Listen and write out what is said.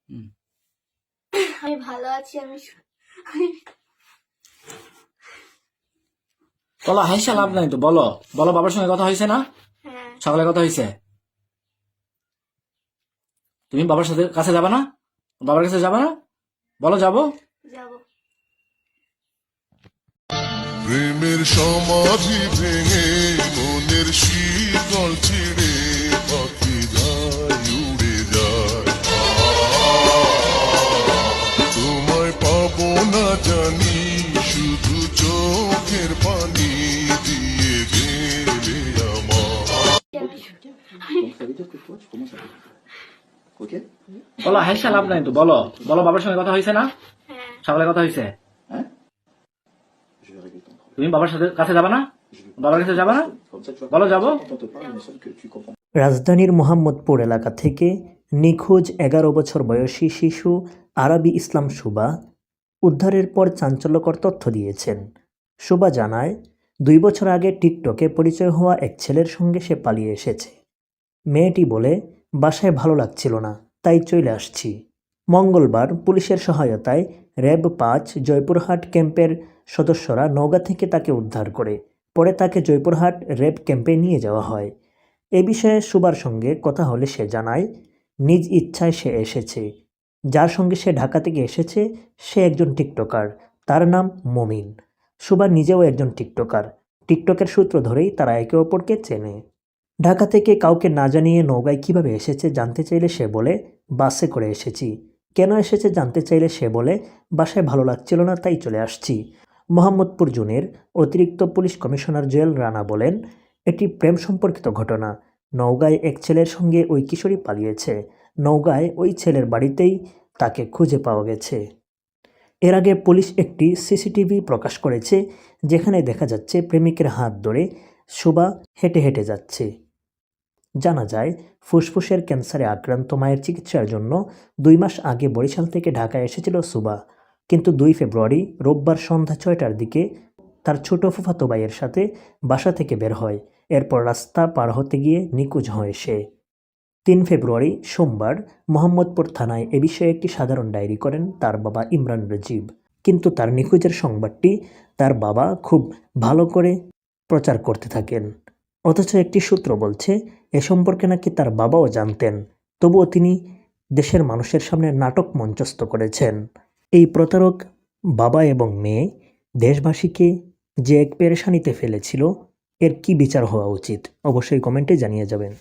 হুম। আমি ভালো আছি। বলো, হাইসা লাভ নাই তো, বলো বলো, বাবার সঙ্গে কথা হয়েছে না? হ্যাঁ, সকালে কথা হয়েছে? তুমি বাবার সাথে কাছে যাবে না? বাবার কাছে যাবে না? বলো যাবো। যাব। প্রেমের সমাধি ভেঙে মনের শীতল ছিঁড়ে পাখি যায় উড়ে যায়, তোমায় পাবো না জানি, শুধু চোখের পানি দিয়ে গেলে আমার। বলো, হাইসা লাভ নাই তো, বলো বলো, বাবার সঙ্গে কথা হয়েছে না? হ্যাঁ, সকালে কথা হয়েছে? তুমি বাবার সাথে কাছে যাবে না? বাবার কাছে যাবে না? বলো যাবো। রাজধানীর মোহাম্মদপুর এলাকা থেকে নিখোঁজ 11 বছর বয়সী শিশু আরাবী ইসলাম শুভা উদ্ধারের পর চাঞ্চল্যকর তথ্য দিয়েছেন। শুভা জানায়, 2 বছর আগে টিকটকে পরিচয় হওয়া এক ছেলের সঙ্গে সে পালিয়ে এসেছে। মেয়েটি বলে, বাসায় ভালো লাগছিল না, তাই চলে আসছি। মঙ্গলবার পুলিশের সহায়তায় র্যাব 5 জয়পুরহাট ক্যাম্পের সদস্যরা নওগাঁ থেকে তাকে উদ্ধার করে পরে তাকে জয়পুরহাট র্যাব ক্যাম্পে নিয়ে যাওয়া হয়। এ বিষয়ে শুভার সঙ্গে কথা হলে সে জানায়, নিজ ইচ্ছায় সে এসেছে। যার সঙ্গে সে ঢাকা থেকে এসেছে সে একজন টিকটকার, তার নাম মমিন। শুভা নিজেও একজন টিকটকার। টিকটকের সূত্র ধরেই তারা একে অপরকে চেনে। ঢাকা থেকে কাউকে না জানিয়ে নওগাঁয় কীভাবে এসেছে জানতে চাইলে সে বলে, বাসে করে এসেছি। কেন এসেছে জানতে চাইলে সে বলে, বাসায় ভালো লাগছিল না তাই চলে আসছি। মোহাম্মদপুর জোনের অতিরিক্ত পুলিশ কমিশনার জুয়েল রানা বলেন, এটি প্রেম সম্পর্কিত ঘটনা। নওগাঁয় এক ছেলের সঙ্গে ওই কিশোরী পালিয়েছে। নওগাঁয় ওই ছেলের বাড়িতেই তাকে খুঁজে পাওয়া গেছে। এর আগে পুলিশ একটি সিসিটিভি প্রকাশ করেছে, যেখানে দেখা যাচ্ছে প্রেমিকের হাত ধরে শুভা হেঁটে হেঁটে যাচ্ছে। জানা যায়, ফুসফুসের ক্যান্সারে আক্রান্ত মায়ের চিকিৎসার জন্য 2 মাস আগে বরিশাল থেকে ঢাকায় এসেছিল শুভা। কিন্তু 2 ফেব্রুয়ারি রোববার সন্ধ্যা 6টার দিকে তার ছোট ফুফাতো ভাইয়ের সাথে বাসা থেকে বের হয়। এরপর রাস্তা পার হতে গিয়ে নিখোঁজ হয় সে। 3 ফেব্রুয়ারি সোমবার মোহাম্মদপুর থানায় এ বিষয়ে একটি সাধারণ ডায়েরি করেন তার বাবা ইমরান রাজীব। কিন্তু তার নিখোঁজের সংবাদটি তার বাবা খুব ভালো করে প্রচার করতে থাকেন। অথচ একটি সূত্র বলছে, এ সম্পর্কে নাকি তার বাবাও জানতেন, তবুও তিনি দেশের মানুষের সামনে নাটক মঞ্চস্থ করেছেন। এই প্রতারক বাবা এবং মেয়ে দেশবাসীকে যে এক পেরেশানিতে ফেলেছিল, এর কি বিচার হওয়া উচিত অবশ্যই কমেন্টে জানিয়ে যাবেন।